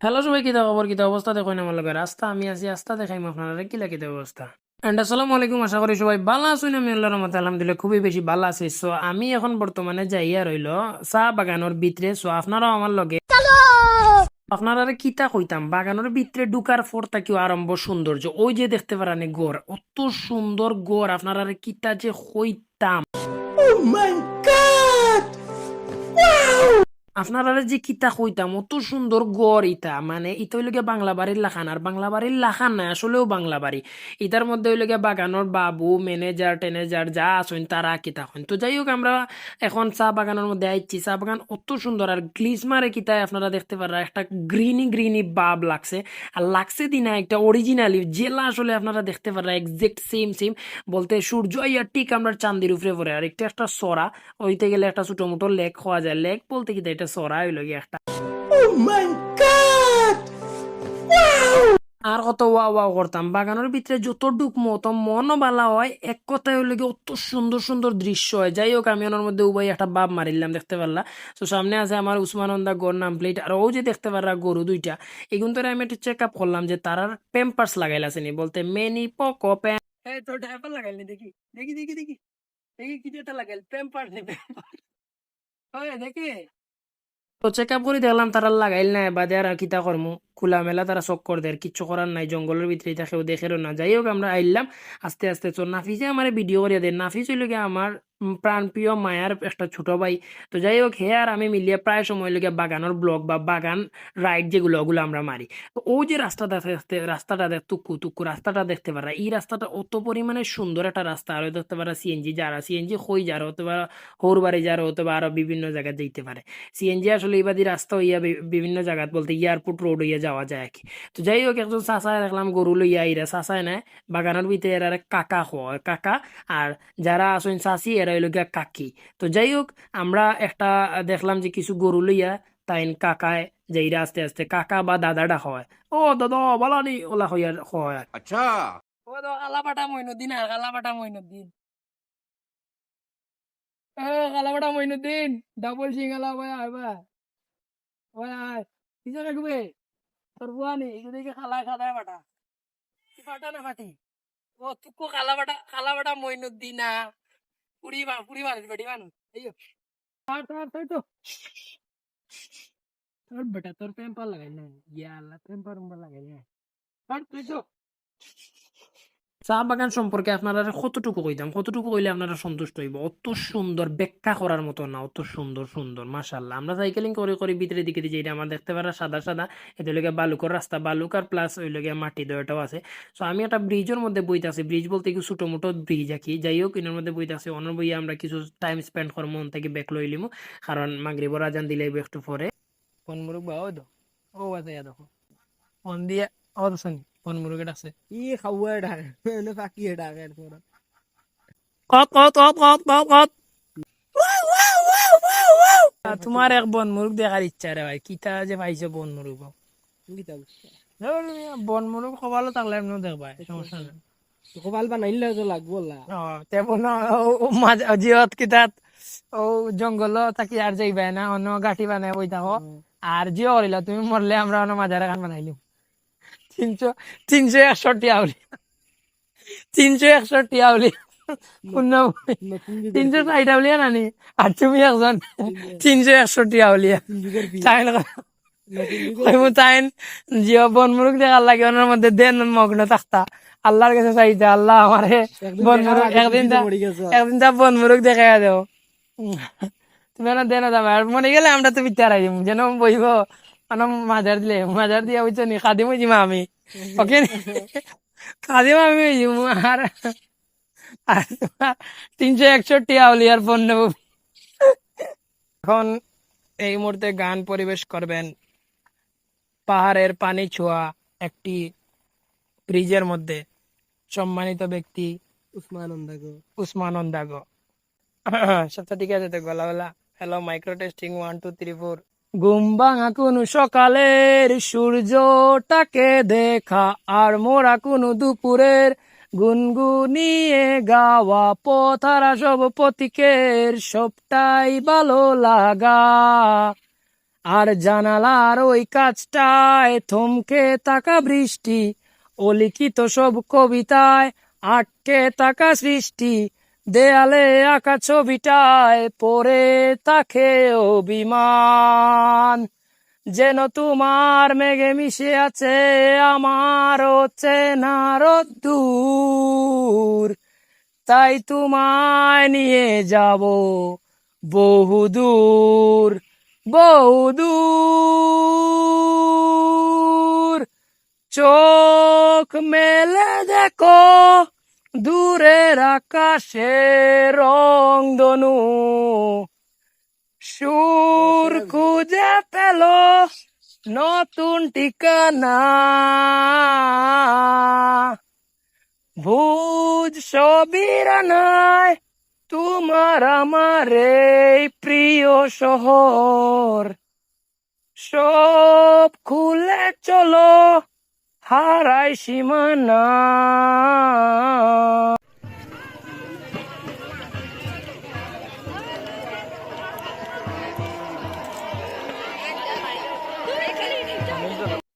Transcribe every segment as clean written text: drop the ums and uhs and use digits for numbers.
Hello সবাই, কিতা খবর, কিতা অবস্থা? দেখো না আমার লগে রাস্তা, আমি আছি রাস্তা দেখাইম আপনারা কিলা কিতা অবস্থা। এন্ড আসসালামু আলাইকুম, আশা করি সবাই ভালো আছেন। আমি আল্লাহর রহমতে আলহামদুলিল্লাহ খুবই বেশি ভালো আছি। সো আমি এখন বর্তমানে যাইয়া রইল চা বাগানোর ভিতরে। সো আপনারাও আমার লগে আপনারা কিতা কইতাম, বাগানের ভিতরে ঢুকার পর তাকিও আরম্ভ সৌন্দর্য, ওই যে দেখতে পারানি গড়, অত সুন্দর গড়, আপনারা কিতা যে কইতাম। আপনারা যে কিতা কইতাম, অত সুন্দর গড় ইটা, মানে ইটা হইলগে বাংলা বাড়ির লাখান, আর বাংলা বাড়ির লাখান নাই, আসলেও বাংলা বাড়ি। ইটার মধ্যে হইলগে বাগানোর বাবু, ম্যানেজার টেনেজার যা আছেন তারা কিতা হন। তো যাই হোক, আমরা এখন চা বাগানের মধ্যে আইছি। চা বাগান অত সুন্দর, আর গ্লিসমারে কিতায় আপনারা দেখতে পারা একটা গ্রিনি গ্রিনি বাব লাগছে। আর লাগছে দিনা একটা অরিজিনালি জেলা, আসলে আপনারা দেখতে পারা এক্সাক্ট সেম সেম, বলতে সূর্য ইয়া ঠিক আমরা চান্দির উপরে পড়ে। আর একটা সরা হইতে গেলে একটা ছোট মোটো লেক হওয়া যায়, লেক বলতে কি এটা সরা হইল গিয়ে একটা। আর কত ওয়া ওয়া করতাম, বাগানের ভিতরে যত ঢুকমো তো মনও বালা হয়, এক কথায় হইলে গিয়ে অত সুন্দর সুন্দর দৃশ্য হয়। যাই হোক, আমি ওনার মধ্যে উবাই একটা বাপ মারিলাম, দেখতে পারলা। তো সামনে আছে আমার উসমানন্দা গড় নাম প্লেট, আর ও যে দেখতে পারলা গরু দুইটা, এগুন তো আমি একটু চেক আপ করলাম যে তারার প্যাম্পার্স লাগাইল আসেনি, বলতে মেনি পকো প্যাম। এই তো ড্রাইভার লাগাইলি, দেখি দেখি দেখি দেখি দেখি কি যেটা লাগাইল, প্যাম্পার্স নেই প্যাম্পার্স, দেখি। তো চেক আপ করে দেখলাম তারা লাগাইল না, বাদে আর কিতা করমু, খোলা মেলা তারা চক্কর দেয়, কিচ্ছু করার নাই, জঙ্গলের ভিতরে থাকেও দেখেরও না। যাই হোক, আমরা আইলাম আস্তে আস্তে। তো নাফিসে আমার ভিডিও করিয়া দেয়, নাফিস হইল গিয়ে আমার প্রাণপ্রিয় মায়ার একটা ছোট ভাই। তো যাই হোক, হে আর আমি মিলিয়ে প্রায় সময় লগে বাগানোর ব্লগ বা বাগান রাইড যেগুলো, ওগুলো আমরা মারি। তো ও যে রাস্তাটা দেখতে, রাস্তাটা দেখ তুক্কু তুক্কু রাস্তাটা দেখতে পারা, এই রাস্তাটা অত পরিমাণে সুন্দর একটা রাস্তা। আর দেখতে পারা সিএনজি যারা, সিএনজি হই যারা, হতে পারে হৌরবাড়ি যারা, হতে পারে আরো বিভিন্ন জায়গায় যেতে পারে। সিএনজি আসলে এবাদি রাস্তা হইয়া বিভিন্ন জায়গাত, বলতে এয়ারপোর্ট রোড হইয়া যাওয়া যায় আর কি। তো যাই হোক, একজন চাচায় দেখলাম গরু লইয়া আইরা, চাচায় নাই বাগানের ভিতরে এরা কাকা হয় কাকা, আর যারা আসেন চাচি এরা হইল গিয়া কাকি। তো যাই হোক, আমরা একটা দেখলাম যে কিছু গরু লইয়া তাইন কাকায় যাইরা আস্তে আস্তে কাকা বা দাদাটা হয়, ও দাদা বালানি ওলা হইয়া হয়। अच्छा। ও তো কালাপাটা মইনুদ্দিন, আর কালাপাটা মইনুদ্দিন, ও কালাপাটা মইনুদ্দিন, ডাবল সিঙ্গালা ভাই আইবা, ভাই আয়, কি জায়গা ডুবে তোর বুয়া নেই, এদিকে খালা খাদায় বাটা, কি ফাটা না ফাটি, ও তুকো খালা বাটা মইনুদ্দিন না, পুরি মানুষ বেটি মানুষ, এই তার তার তাই তো, তোর বেটা তোর পেম্পার লাগাই না, ইয়া আল্লাহ পেম্পার লাগাই না, তার তাই তো। চা বাগান সম্পর্কে আপনারা কতটুকু কইতাম, কতটুকু কইলে আপনারা সন্তুষ্ট হইব? অত সুন্দর, ব্যাখ্যা করার মতো না, অত সুন্দর সুন্দর মাশাআল্লাহ। আমরা সাইকেলিং করে করে ভিতরে দিকে দিয়ে এটা আমার দেখতে পারা সাদা সাদা, এটা লগে বালুকর রাস্তা, বালুকার প্লাস ওই লগে মাটি দেওয়াটাও আছে। সো আমি একটা ব্রিজের মধ্যে বইতে আছি, ব্রিজ বলতে কি ছোট মোটো ব্রিজ আর কি। যাই হোক, এর মধ্যে বইতে আছি, অন্য বইয়ে আমরা কিছু টাইম স্পেন্ড করবো, মন থেকে ব্যাক লই লিমু, কারণ মাগরিবর আজান দিলে একটু পরে কোন মুরুখ বা ওই দো, ও আছে দেখো ফোন দিয়ে, ও তো কোন মুরুখের আছে, ই খাওয়া ডাক এনে ফাঁকি ডাকের তোরা কত কত কত কত কত কত। তোমার এক বন মুরগ দেখার ইচ্ছা রে ভাই, কিতা যে পাইছো বন মুরগ। গীতা বন মুরগ সবালো থাকলে এমনিও দেখবা, সমস্যা নেই। কপাল বানাইলে তো লাগবো লা তেমন জিয়ত কিতাত ও জঙ্গল থাকি আর যাইবাই না, অন্য গাঠি বানাই বই থাকো। আর জিও করিলা তুমি মরলে আমরা অন্য মাঝারে খান বানাইলিম, 300 300 160 300 160 360 আউলিয়া নানি, আর তুমি একজন 361 আউলিয়া। তাই না, তাইন জিও বন মুরগ দেখার লাগে ওনার মধ্যে দেন মগ্ন থাকতা, আল্লাহর কাছে চাইতে, আল্লাহ আমারে বন মুরগ একদিন তা বন মুরগ দেখাই দেও। তুমি না দেন যাবে, আর মনে গেলে আমরা তো বিচার আইম যেন বইব, মানে মাজার দিলে মাজার দিয়া বুঝছো নি, খাদিম হইছিমা আমি, ওকে খাদিম আমি হইছিম। আর 361 আউলিয়ার ফোন নেব। এখন এই মুহূর্তে গান পরিবেশ করবেন পাহাড়ের পানি ছোঁয়া একটি ব্রিজের মধ্যে সম্মানিত ব্যক্তি উসমান গো উসমান ondago। সবটা ঠিক আছে তো, গলা গলা। Hello, micro testing 1 2 3 4। ঘুম ভাঙা কোনো সকালের সূর্যটাকে দেখা, আর মোরা কোনো দুপুরের গুনগুনিয়ে গাওয়া, পথারা সব পথিকের সবটাই ভালো লাগা। আর জানালার ওই কাজটায় থমকে থাকা বৃষ্টি, অলিখিত সব কবিতায় আটকে থাকা সৃষ্টি, দেয়ালে আঁকা ছবিটায় পড়ে থাকে অভিমান, যেন তোমার মেঘে মিশে আছে আমার চেনা রোদ্দুর। তাই তোমায় নিয়ে যাব বহুদূর, বহুদূর। চোখ মেলে দেখো দূরের আকাশে রংধনু, সুর খুঁজে পেল নতুন ঠিকানা। ভুজ ছবির নাই তোমার আমার এই প্রিয় শহর, সব খুলে চলো হারাই সীমানা।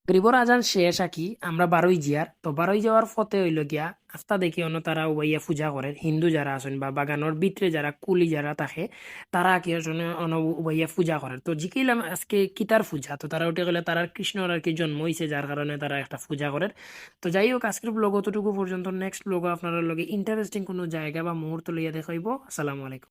গরিবর আজান শেষ আকি আমরা বারোই জিয়ার তো বারোই যাওয়ার পথে হইল গিয়া আস্তা দেখি অন্য তারা উবাইয়া পূজা করে হিন্দু যারা আছেন বা বাগানোর ভিতরে যারা কুলি যারা থাকে তারা কি আসলে অন উবাইয়া পূজা করে। তো জিকিলাম আজকে কিতার পূজা, তো তারা উঠে গেলে তারা কৃষ্ণর আর কি জন্ম হয়েছে যার কারণে তারা একটা পূজা করে। তো যাই হোক আজকের ব্লগ অতটুকু পর্যন্ত, নেক্সট ব্লগ আপনারা লগে ইন্টারেস্টিং কোনো জায়গা বা মুহূর্ত লইয়া দেখাইব। আসসালামু আলাইকুম।